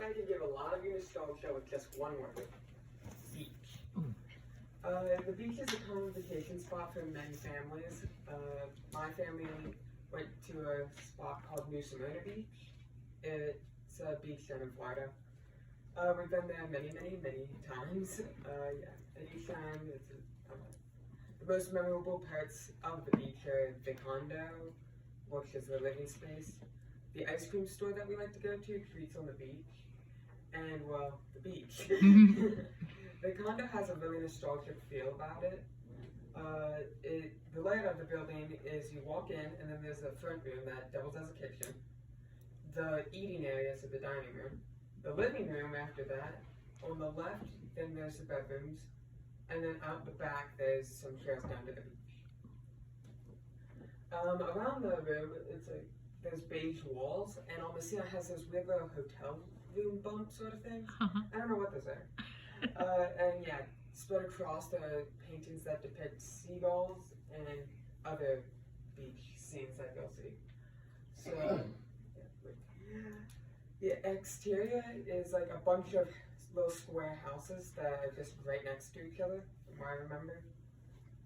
I can give a lot of you nostalgia with just one word. Beach. The beach is a common vacation spot for many families. My family went to a spot called New Smyrna Beach. It's a beach down in Florida. We've been there many times. Yeah, anytime. The most memorable parts of the beach are the condo, which is the living space, the ice cream store that we like to go to, treats on the beach, and, well, the beach. The condo has a really nostalgic feel about it. The layout of the building is you walk in, and then there's a front room that doubles as a kitchen, the eating area, so the dining room, the living room after that. On the left, then there's the bedrooms, and then out the back there's some trails down to the beach. Around the room, there's beige walls, and on the ceiling it has those weird little hotel room bump sort of thing. I don't know what those are. And yeah, spread across the paintings that depict seagulls and other beach scenes that you'll see. So, the exterior is like a bunch of little square houses that are just right next to each other, from what I remember.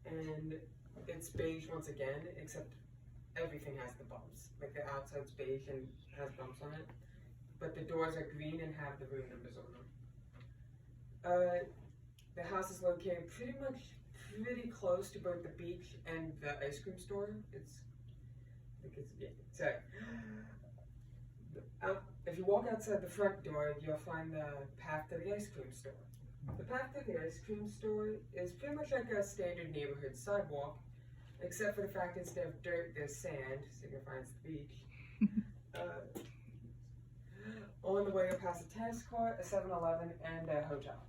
And it's beige once again, except everything has the bumps. Like the outside's beige and has bumps on it. But the doors are green and have the room numbers on them. The house is located pretty close to both the beach and the ice cream store. If you walk outside the front door, you'll find the path to the ice cream store. The path to the ice cream store is pretty much like a standard neighborhood sidewalk, except for the fact instead of dirt, there's sand, signifying the beach. On the way, you'll pass a tennis court, a 7-Eleven, and a hotel.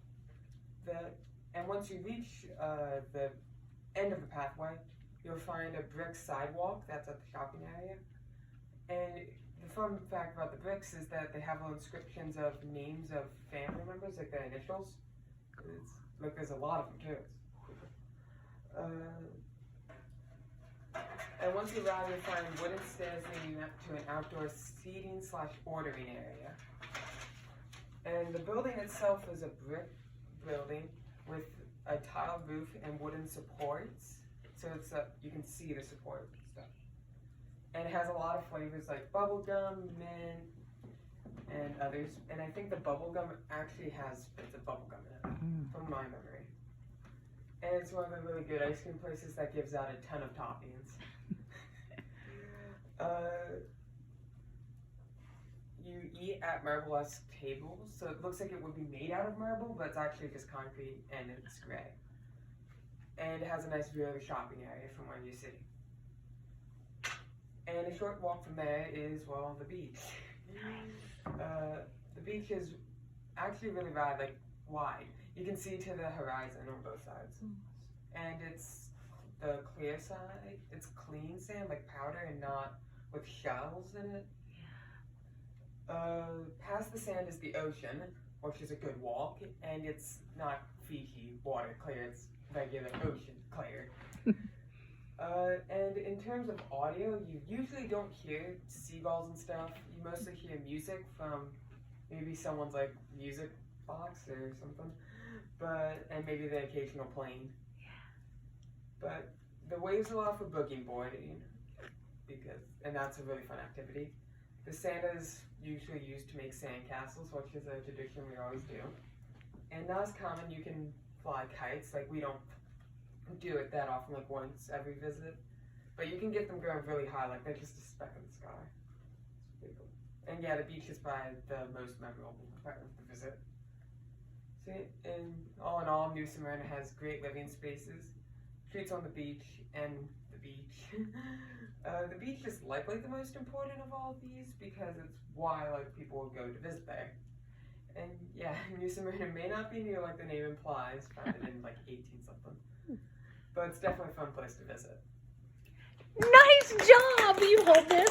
And once you reach the end of the pathway, you'll find a brick sidewalk that's at the shopping area. And the fun fact about the bricks is that they have little inscriptions of names of family members, like their initials. There's a lot of them too. And once you arrive, you'll find wooden stairs leading up to an outdoor seating/ordering area. And the building itself is a brick building with a tiled roof and wooden supports. So you can see the support and stuff. And it has a lot of flavors like bubblegum, mint, and others. And I think the bubblegum actually has bits of bubblegum in it, from my memory. And it's one of the really good ice cream places that gives out a ton of toppings. You eat at marble-esque tables, so it looks like it would be made out of marble, but it's actually just concrete and it's gray. And it has a nice view of the shopping area from where you sit. And a short walk from there is, well, the beach. The beach is actually really wide. You can see to the horizon on both sides. And it's the clear side, it's clean sand, like powder, and not with shells in it. Past the sand is the ocean, which is a good walk, and it's not Fiji water clear, it's regular ocean clear. And in terms of audio, you usually don't hear seagulls and stuff. You mostly hear music from maybe someone's music box or something, and maybe the occasional plane. But the waves allow for boogie boarding, and that's a really fun activity. The sand is usually used to make sand castles, which is a tradition we always do. And not as common, you can fly kites. We don't do it that often, once every visit. But you can get them going really high, they're just a speck in the sky. It's pretty cool. And yeah, the beach is probably the most memorable part of the visit. So, and all in all, New Smyrna has great living spaces, treats on the beach, and the beach. The beach is likely the most important of all of these because it's why people will go to visit there. And yeah, New Smyrna may not be near like the name implies, founded in 18-something. But it's definitely a fun place to visit. Nice job! You hold this.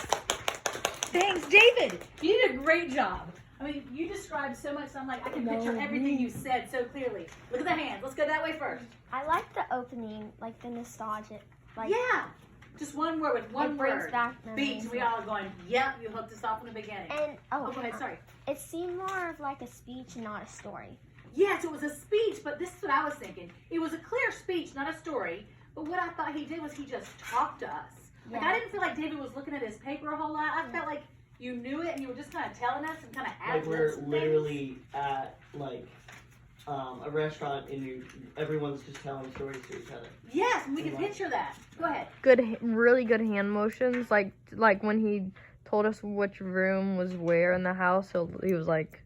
Thanks, David. You did a great job. I mean, you described so much, so I can picture everything you said so clearly. Look at the hands. Let's go that way first. I like the opening, the nostalgic. Yeah. Just one word with one It brings word. back Beach. memories. We all going, yep, you hooked us off in the beginning. And Oh, go ahead, sorry. it seemed more of like a speech, not a story. Yes, it was a speech, but this is what I was thinking. It was a clear speech, not a story. But what I thought he did was he just talked to us. Like, Yeah. I didn't feel like David was looking at his paper a whole lot. I felt like you knew it and you were just kind of telling us and kind of Like adding we're literally at like a restaurant and everyone's just telling stories to each other. Yes, and we can picture that. Go ahead. Really good hand motions. Like when he told us which room was where in the house, so he was like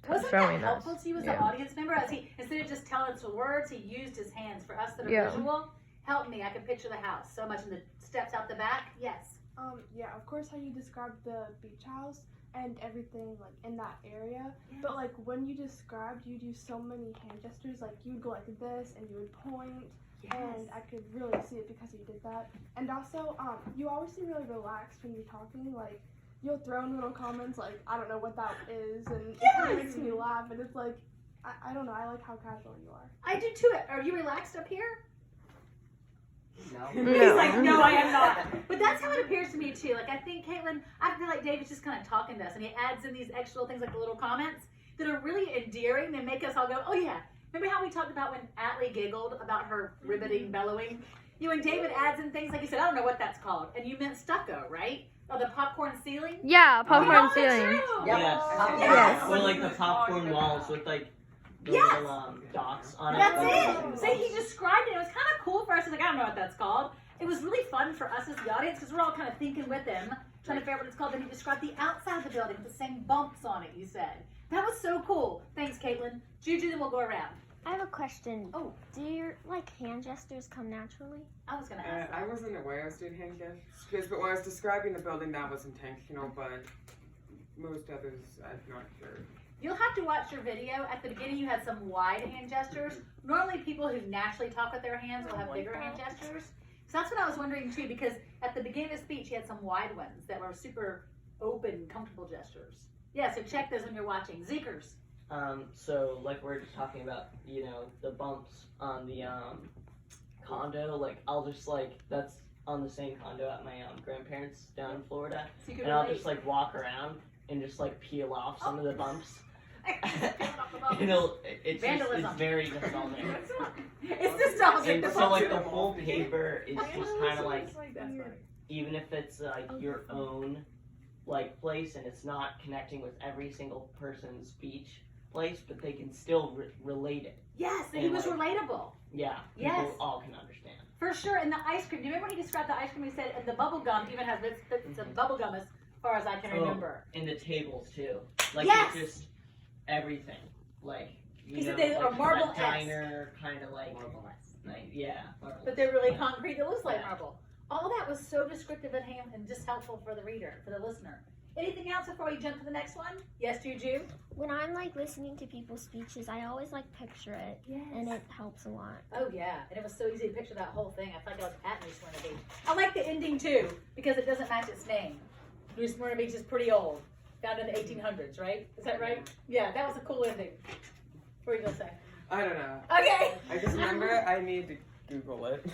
Wasn't showing that helpful us. to you as an audience member? As he, instead of just telling us the words, he used his hands. For us that are Yeah. visual, help me. I can picture the house so much, and the steps out the back. Yes. Yeah, of course how you described the beach house and everything like in that area. Yes. But like when you described, you'd use so many hand gestures. Like you'd go like this and you would point, and I could really see it because you did that. And also, you always seem really relaxed when you're talking. Like you'll throw in little comments like I don't know what that is, and it kind of makes me laugh. And it's like I don't know. I like how casual you are. I do too. Are you relaxed up here? No. He's like, no, I am not. But that's how it appears to me too. Like I think Caitlin, I feel like David's just kind of talking to us, and he adds in these extra little things like the little comments that are really endearing. They make us all go, oh yeah. Remember how we talked about when Atlee giggled about her ribbiting, bellowing? You and David adds in things like you said, I don't know what that's called, and you meant stucco, right? Or the popcorn ceiling. Yeah, popcorn Oh, ceiling. that's true. Yes. Yes. Or like the popcorn walls with like the Yes. little dots on it. That's it. See, he described it. It was kind of cool for us. He's like, I don't know what that's called. It was really fun for us as the audience because we're all kind of thinking with him, trying to figure out what it's called. Then he described the outside of the building with the same bumps on it, you said. That was so cool. Thanks, Caitlin. Juju, then we'll go around. I have a question. Oh. Do your hand gestures come naturally? I was going to ask I wasn't aware I was doing hand gestures, but when I was describing the building, that was intentional. But most others, I'm not sure. You'll have to watch your video. At the beginning, you had some wide hand gestures. Normally, people who naturally talk with their hands will have bigger hand gestures. So that's what I was wondering, too, because at the beginning of the speech, you had some wide ones that were super open, comfortable gestures. Yeah, so check those when you're watching. Zekers. So like we're just talking about, you know, the bumps on the condo. Like I'll just like that's on the same condo at my grandparents down in Florida, So you can and I'll relate. just like walk around and just like peel off some of the bumps. It's You know, it's Vandalism. very nostalgic. nostalgic. And The so bumps like are the the whole paper is just kind of like, That's funny. even if it's like your own like place and it's not connecting with every single person's beach place, but they can still relate it. Yes, and he And was like- relatable. Yeah, Yes. people all can understand. For sure. And the ice cream. Do you remember when he described the ice cream? He said and the bubble gum even has it's a bubble gum as far as I can remember. And the tables too. Like Yes! it's just everything. Like you He know, said they are like marble a diner kind of like yeah. Marble. But they're really concrete. It looks like marble. All that was so descriptive and just helpful for the reader, for the listener. Anything else before we jump to the next one? Yes, Juju? When I'm listening to people's speeches, I always picture it, Yes. and it helps a lot. Oh yeah, and it was so easy to picture that whole thing. I felt like I was at New Smyrna Beach. I like the ending too because it doesn't match its name. New Smyrna Beach is pretty old, found in the 1800s, right? Is that right? Yeah, that was a cool ending. What were you gonna say? I don't know. Okay. I just remember I need to Google it.